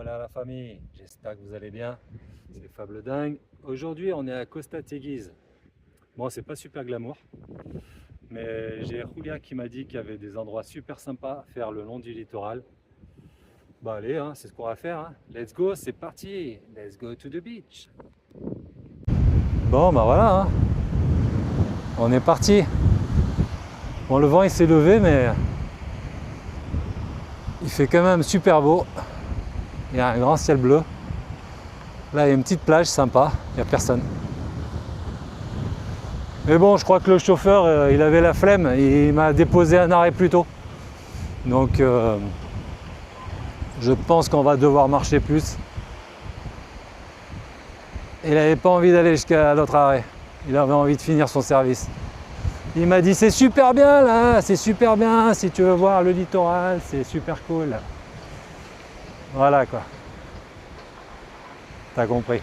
Voilà la famille, j'espère que vous allez bien. C'est Fab le Dingue. Aujourd'hui, on est à Costa Teguise. Bon, c'est pas super glamour, mais j'ai Julia qui m'a dit qu'il y avait des endroits super sympas à faire le long du littoral. Bah allez, hein, c'est ce qu'on va faire. Hein. Let's go, c'est parti. Let's go to the beach. Bon, bah voilà, hein. On est parti. Bon, le vent il s'est levé, mais il fait quand même super beau. Il y a un grand ciel bleu. Là, il y a une petite plage sympa, il n'y a personne. Mais bon, je crois que le chauffeur, il avait la flemme, il m'a déposé un arrêt plus tôt. Donc, je pense qu'on va devoir marcher plus. Il n'avait pas envie d'aller jusqu'à l'autre arrêt. Il avait envie de finir son service. Il m'a dit, c'est super bien là, c'est super bien, si tu veux voir le littoral, c'est super cool. Voilà quoi. T'as compris.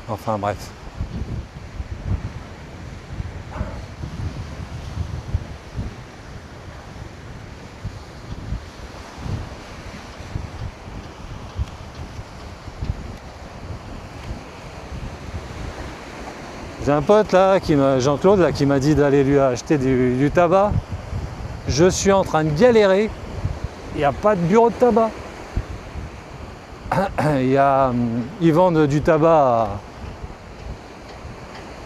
Enfin bref. J'ai un pote là, Jean-Claude, là, qui m'a dit d'aller lui acheter du tabac. Je suis en train de galérer. Il n'y a pas de bureau de tabac. Ils vendent du tabac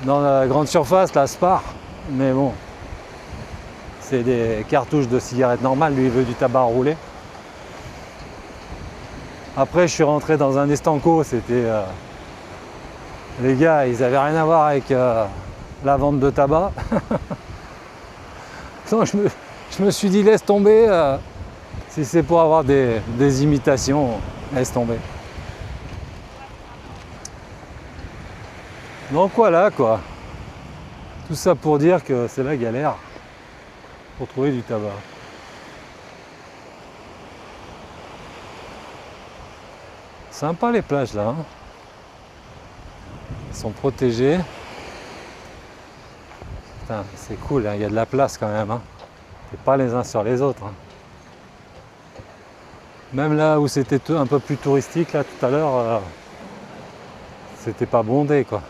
dans la grande surface, la Spar. Mais bon, c'est des cartouches de cigarettes normales. Lui, il veut du tabac roulé. Après, je suis rentré dans un estanco. C'était... les gars, ils n'avaient rien à voir avec la vente de tabac. Donc, je me suis dit, laisse tomber. Si c'est pour avoir des imitations, laisse tomber. Donc voilà quoi. Tout ça pour dire que c'est la galère pour trouver du tabac. Sympa les plages là. Hein. Ils sont protégés. Putain, c'est cool, hein. Il y a de la place quand même. Hein. C'est pas les uns sur les autres. Hein. Même là où c'était un peu plus touristique, là tout à l'heure, c'était pas bondé quoi.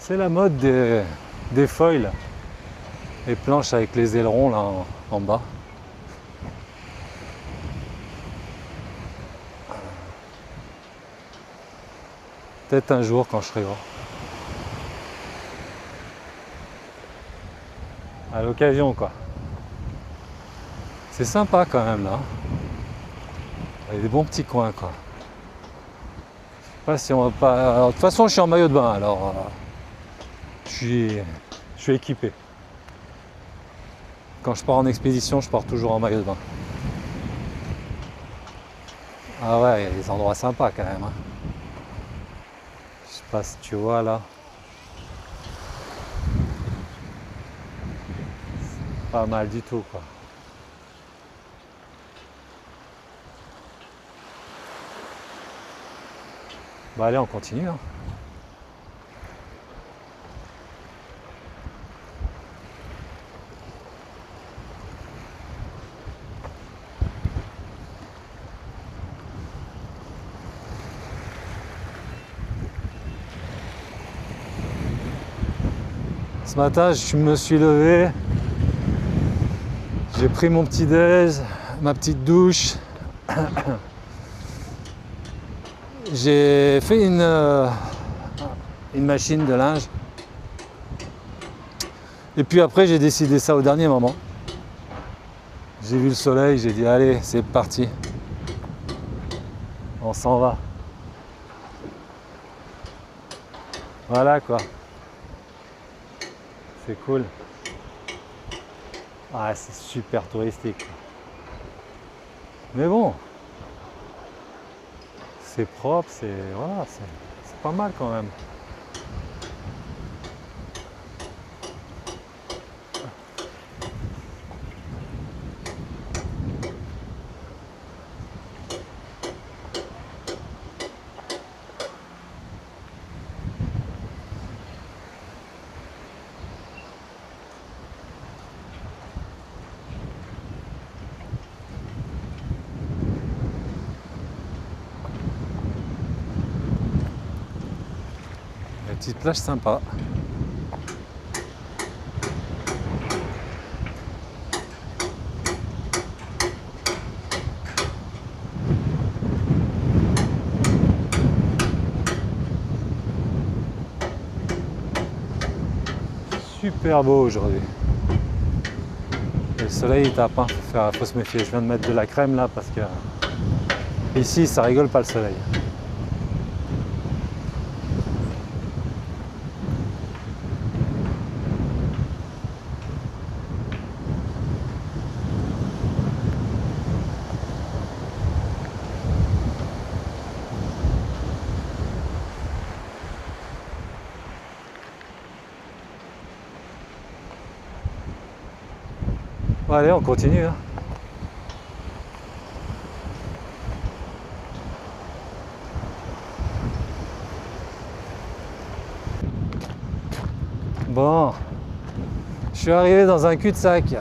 C'est la mode des foils, les planches avec les ailerons là en bas. Peut-être un jour quand je serai grand. À l'occasion quoi. C'est sympa quand même là. Il y a des bons petits coins quoi. Je sais pas si on va pas. Alors, de toute façon je suis en maillot de bain alors. Je suis équipé. Quand je pars en expédition, je pars toujours en maillot de bain. Ah ouais, il y a des endroits sympas quand même. Hein. Je sais pas si tu vois là. C'est pas mal du tout quoi. Bah allez, on continue. Hein. Ce matin, je me suis levé, j'ai pris mon petit déj, ma petite douche. J'ai fait une machine de linge. Et puis après, j'ai décidé ça au dernier moment. J'ai vu le soleil, j'ai dit allez, c'est parti. On s'en va. Voilà quoi. C'est cool. Ah, c'est super touristique. Mais bon, c'est propre, c'est voilà, c'est pas mal quand même. petite plage sympa. Super beau aujourd'hui. Le soleil il tape, hein. Faut se méfier. Je viens de mettre de la crème là parce que ici ça rigole pas le soleil. Bon, allez, on continue. Hein. Bon, je suis arrivé dans un cul-de-sac.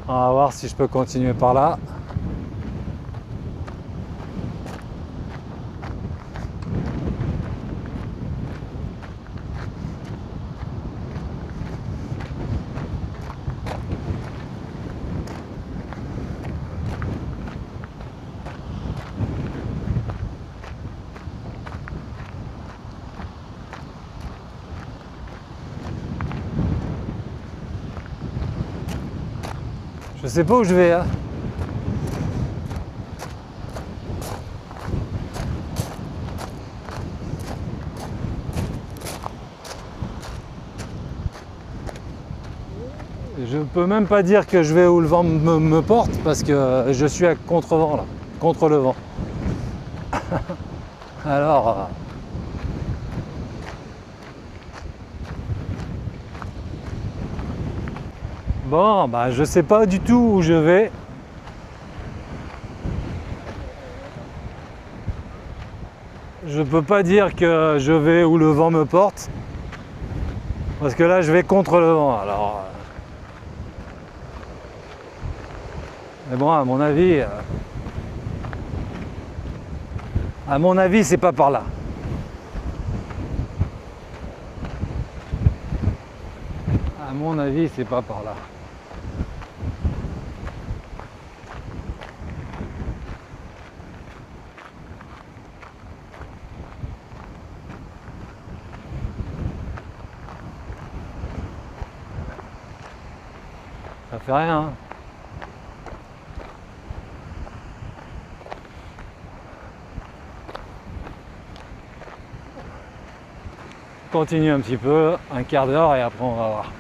On va voir si je peux continuer par là. Je sais pas où je vais. Hein. Je peux même pas dire que je vais où le vent me porte parce que je suis à contre-vent là, contre le vent. Alors, bon, bah je sais pas du tout où je vais. Je peux pas dire que je vais où le vent me porte parce que là je vais contre le vent. Alors, mais bon, à mon avis, c'est pas par là. À mon avis, c'est pas par là. Ça fait rien. Hein. Continue un petit peu, un quart d'heure et après on va voir.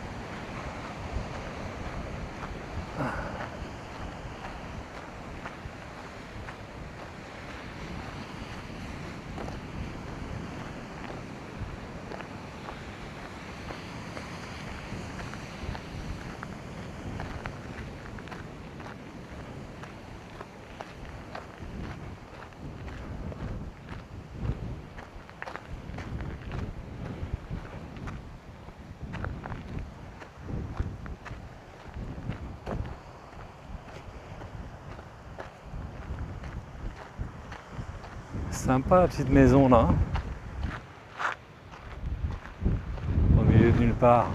Sympa la petite maison là, hein. Au milieu de nulle part.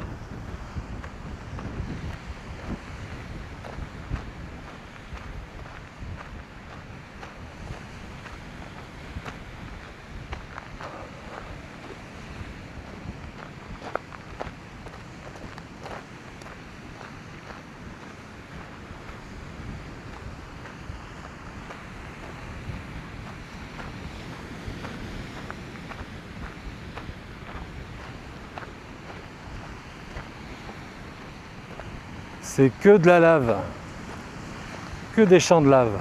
C'est que de la lave, que des champs de lave.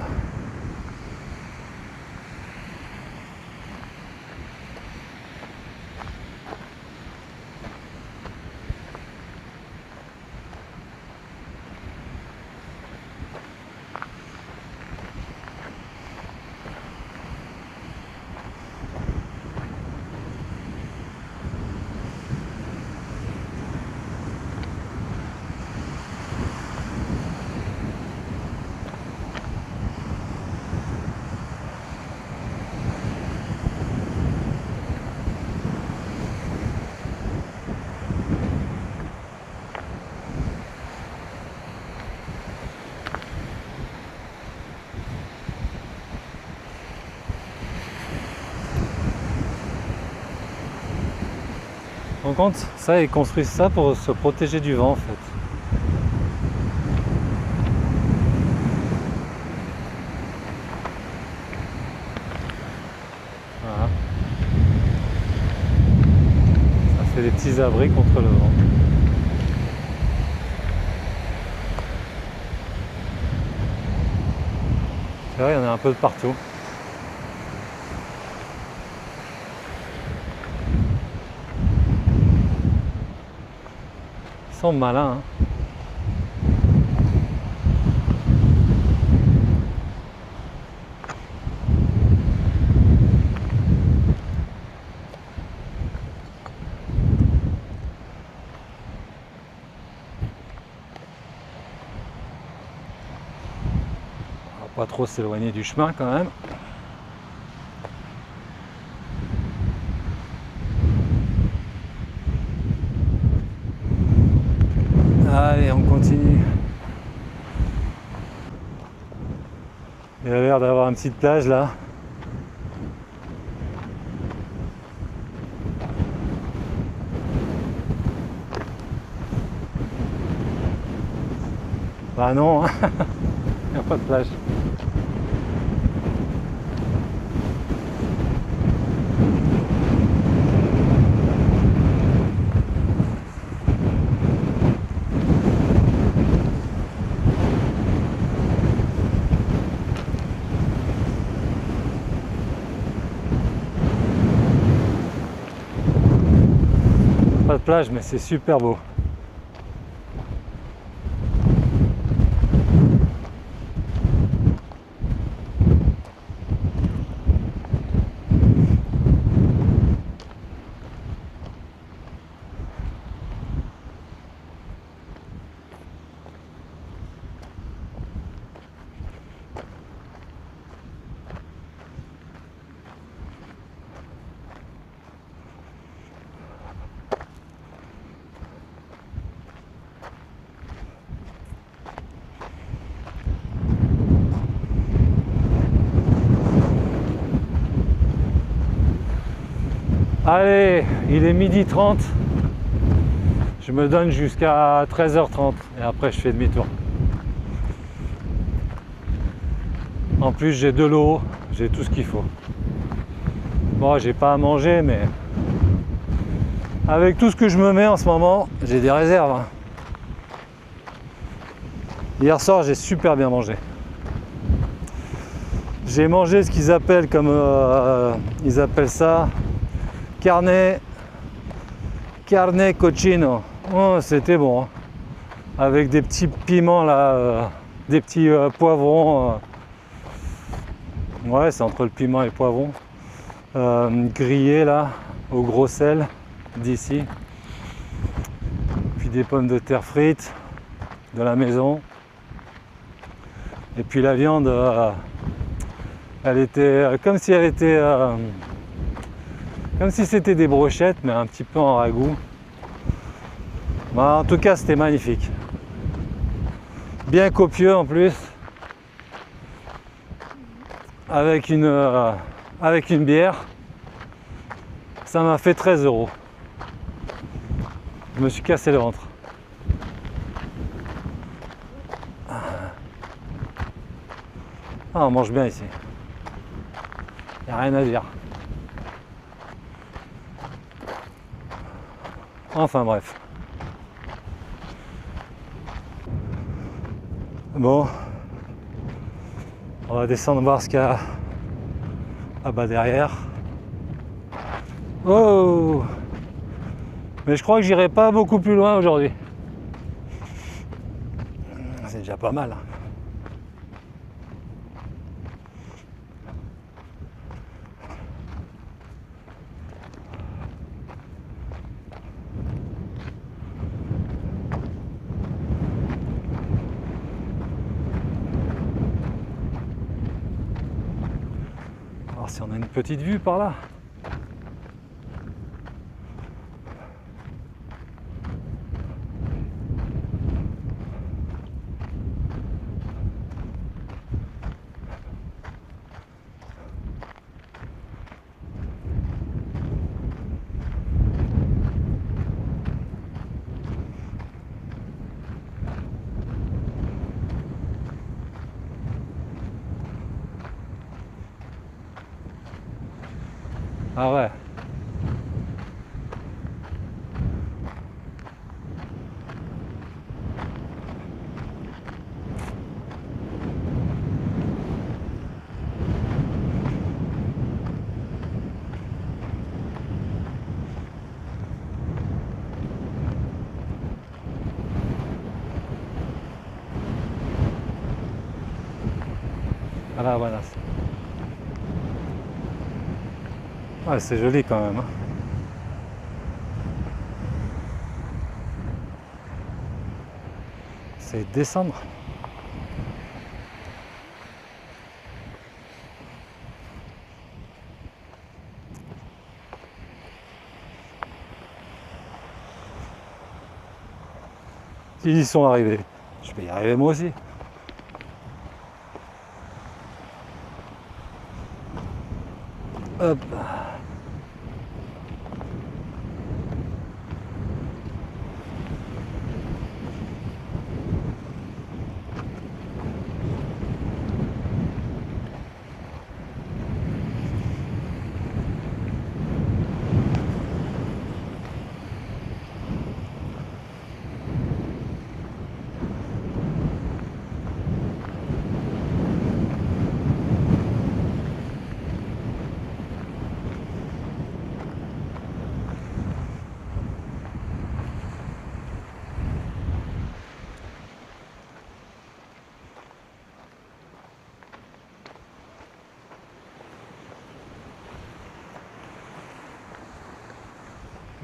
En compte, ça, ils construisent ça pour se protéger du vent en fait. Voilà. Ça fait des petits abris contre le vent. C'est vrai, il y en a un peu de partout. Ils sont malins, hein. On va pas trop s'éloigner du chemin quand même. Allez, on continue. Il a l'air d'avoir une petite plage là. Bah non, hein. Il n'y a pas de plage. Pas de plage, mais c'est super beau. Allez, il est 12h30. Je me donne jusqu'à 13h30 et après je fais demi-tour. En plus j'ai de l'eau, j'ai tout ce qu'il faut. Bon, j'ai pas à manger, mais avec tout ce que je me mets en ce moment, j'ai des réserves, hein. Hier soir, j'ai super bien mangé. J'ai mangé ce qu'ils appellent ils appellent ça carne cochino. Oh, c'était bon, hein. Avec des petits piments là, des petits poivrons. Ouais, c'est entre le piment et le poivron. Grillé là, au gros sel d'ici. Puis des pommes de terre frites de la maison. Et puis la viande, elle était comme si comme si c'était des brochettes, mais un petit peu en ragoût. Bah, en tout cas, c'était magnifique. Bien copieux en plus. Avec une bière. Ça m'a fait 13 €. Je me suis cassé le ventre. Ah, on mange bien ici. Il n'y a rien à dire. Enfin bref. Bon. On va descendre voir ce qu'il y a là-bas derrière. Oh! Mais je crois que j'irai pas beaucoup plus loin aujourd'hui. C'est déjà pas mal. Alors si on a une petite vue par là. Ah ouais. Voilà, voilà. Ouais, c'est joli quand même, hein. C'est descendre. Ils y sont arrivés. Je vais y arriver moi aussi. Hop.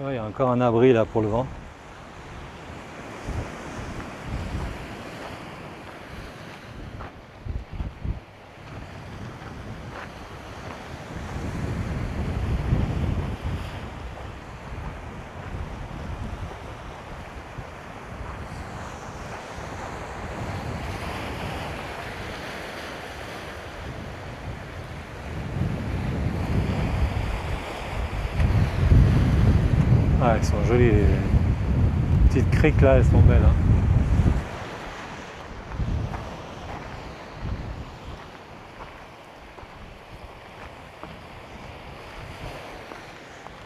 Ouais, il y a encore un abri là pour le vent. Ah, elles sont jolies, les petites criques là, elles sont belles, hein.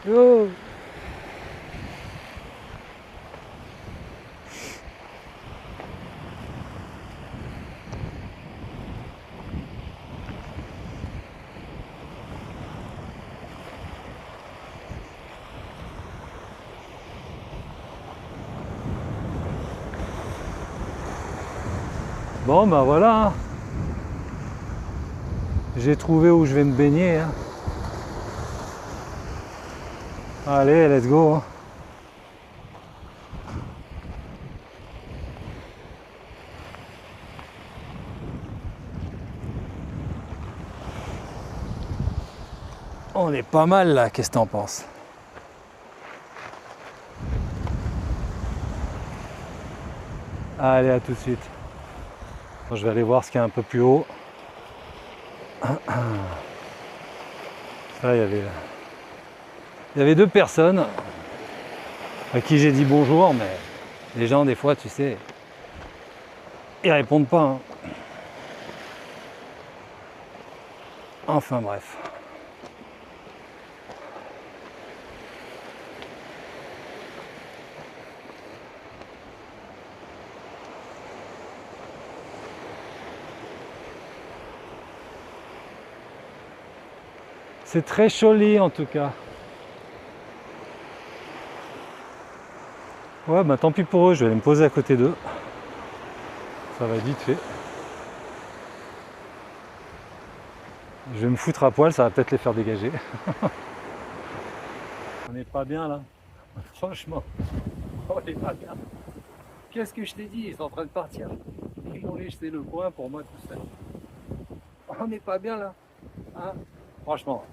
Oh. Bon ben voilà, hein. J'ai trouvé où je vais me baigner, hein. Allez, let's go, hein. On est pas mal là, qu'est-ce que t'en penses? Allez, à tout de suite. Je vais aller voir ce qu'il y a un peu plus haut. Ça, il y avait deux personnes à qui j'ai dit bonjour, mais les gens, des fois, tu sais, ils répondent pas, hein. Enfin bref. C'est très joli en tout cas. Ouais, bah tant pis pour eux, je vais aller me poser à côté d'eux. Ça va être vite fait. Je vais me foutre à poil, ça va peut-être les faire dégager. On n'est pas bien là. Franchement, on n'est pas bien. Qu'est-ce que je t'ai dit? Ils sont en train de partir. Ils m'ont laissé le coin pour moi tout seul. On n'est pas bien là. Hein? Franchement.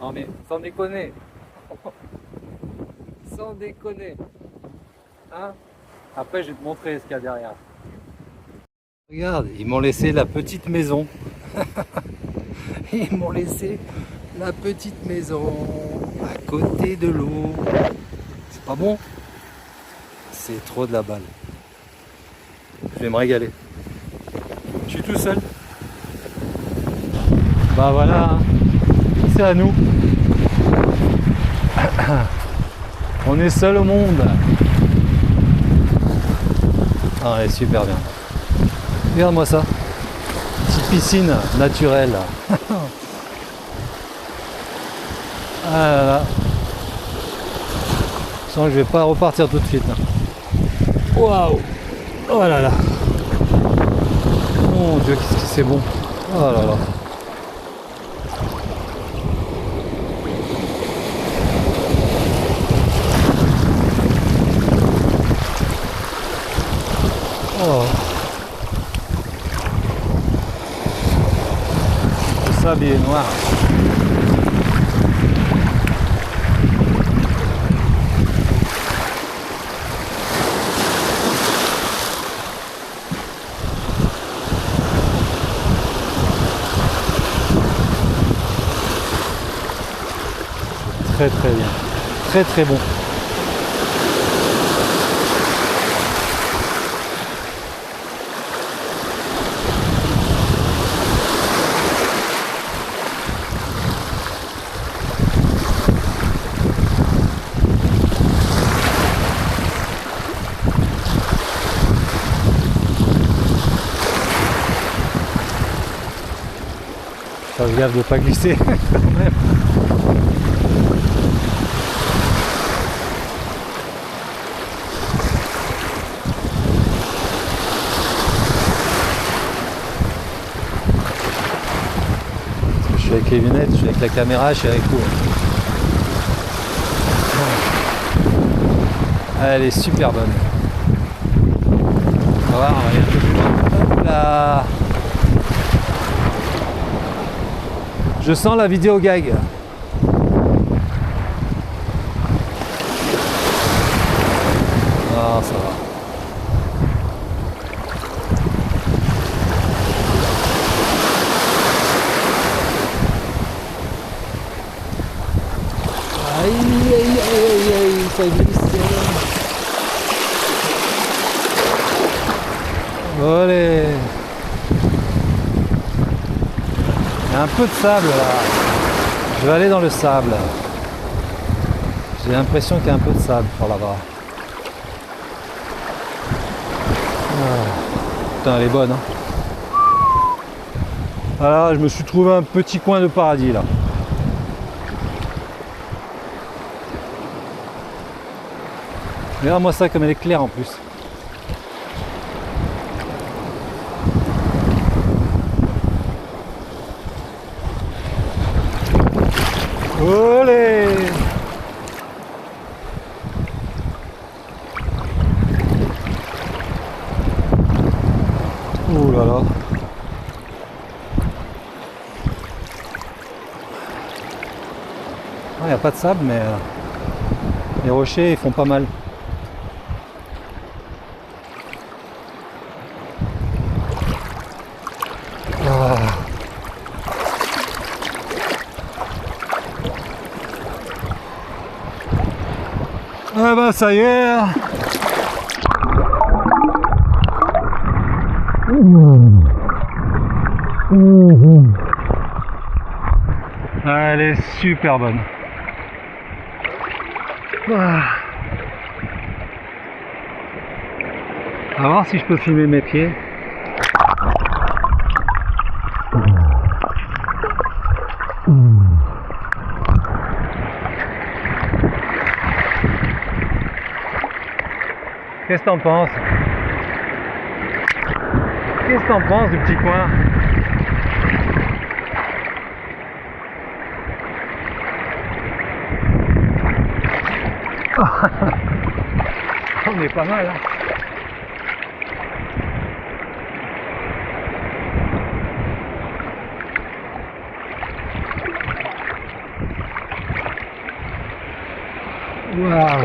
Non mais sans déconner. Sans déconner. Hein? Après je vais te montrer ce qu'il y a derrière. Regarde, ils m'ont laissé la petite maison. Ils m'ont laissé la petite maison à côté de l'eau. C'est pas bon? C'est trop de la balle. Je vais me régaler. Je suis tout seul. Bah voilà, c'est à nous. On est seul au monde. Ah, elle est super bien. Regarde-moi ça. Petite piscine naturelle. Ah là là. Je sens que je vais pas repartir tout de suite. Waouh. Oh là là. Mon Dieu, qu'est-ce que c'est bon. Oh là là. Oh. Le sable est noir. Très très bien. Très très bon. Fais gaffe de ne pas glisser quand même. Je suis avec les lunettes, je suis avec la caméra, je suis avec tout. Elle est super bonne. On va voir, on va aller un peu plus loin. Hop là. Je sens la vidéo gag. Ah, ça va. Aïe, aïe, aïe, aïe, aïe, ça glisse. Allez. Il y a un peu de sable là. Je vais aller dans le sable. J'ai l'impression qu'il y a un peu de sable par là-bas. Ah. Putain, elle est bonne. Hein. Voilà, je me suis trouvé un petit coin de paradis là. Regarde-moi ça comme elle est claire en plus. Olé! Ouh là là! Il n'y a pas de sable, mais les rochers ils font pas mal. Ah. Ah bah ça y est. Elle est super bonne. On va voir si je peux filmer mes pieds. Qu'est-ce que t'en penses? Qu'est-ce que t'en penses du petit coin? On est pas mal, hein? Waouh!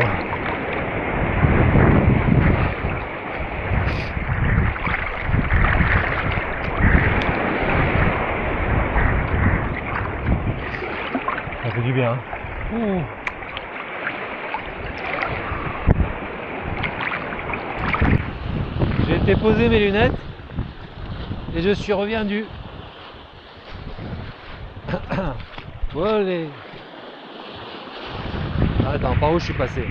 Ça fait du bien. Hein? J'ai été poser mes lunettes et je suis reviendu. Allez. Attends, par où je suis passé?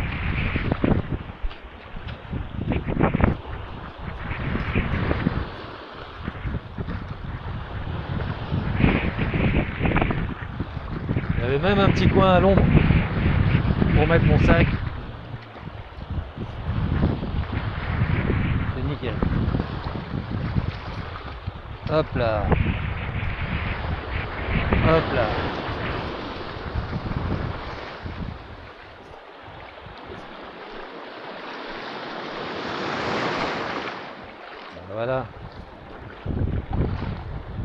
Il y avait même un petit coin à l'ombre pour mettre mon sac. C'est nickel. Hop là. Hop là. Voilà.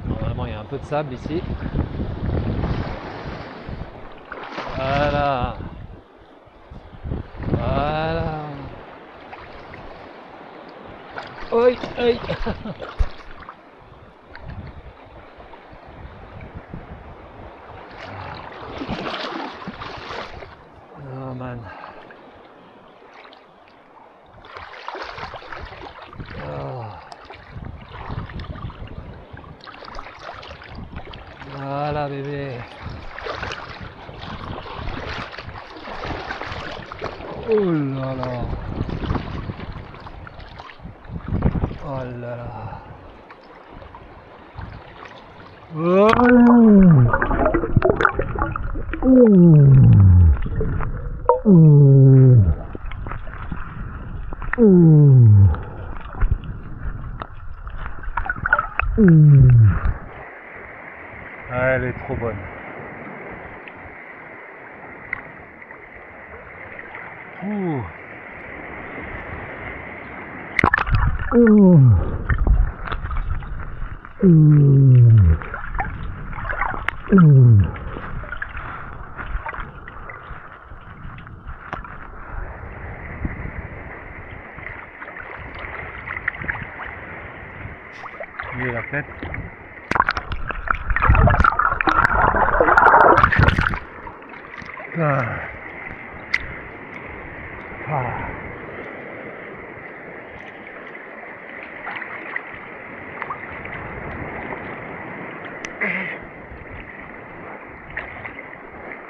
Normalement il y a un peu de sable ici. Voilà. Voilà. Oi, oi. Oh man. Oh. Voilà bébé. Oh là là. Oh là là. Oh. Ah, elle est trop bonne. Ouh. Il est la tête. Ah. Ah.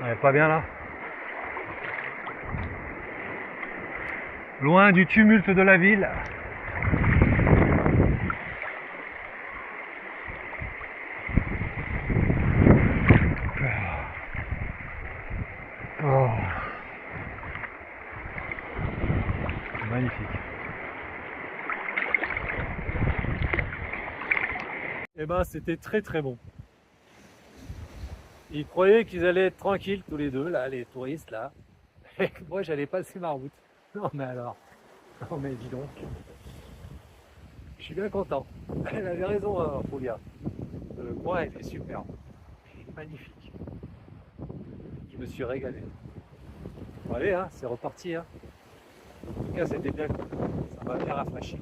On est pas bien là. Loin du tumulte de la ville. Oh. Magnifique. Eh ben, c'était très très bon. Ils croyaient qu'ils allaient être tranquilles tous les deux, là, les touristes, là. Et que moi, j'allais passer ma route. Non, mais alors. Non, mais dis donc. Je suis bien content. Elle avait raison, Julia. Le coin était superbe. Magnifique. Je me suis régalé. Bon, allez, hein, c'est reparti. Hein. En tout cas, c'était bien cool. Ça m'a bien rafraîchi.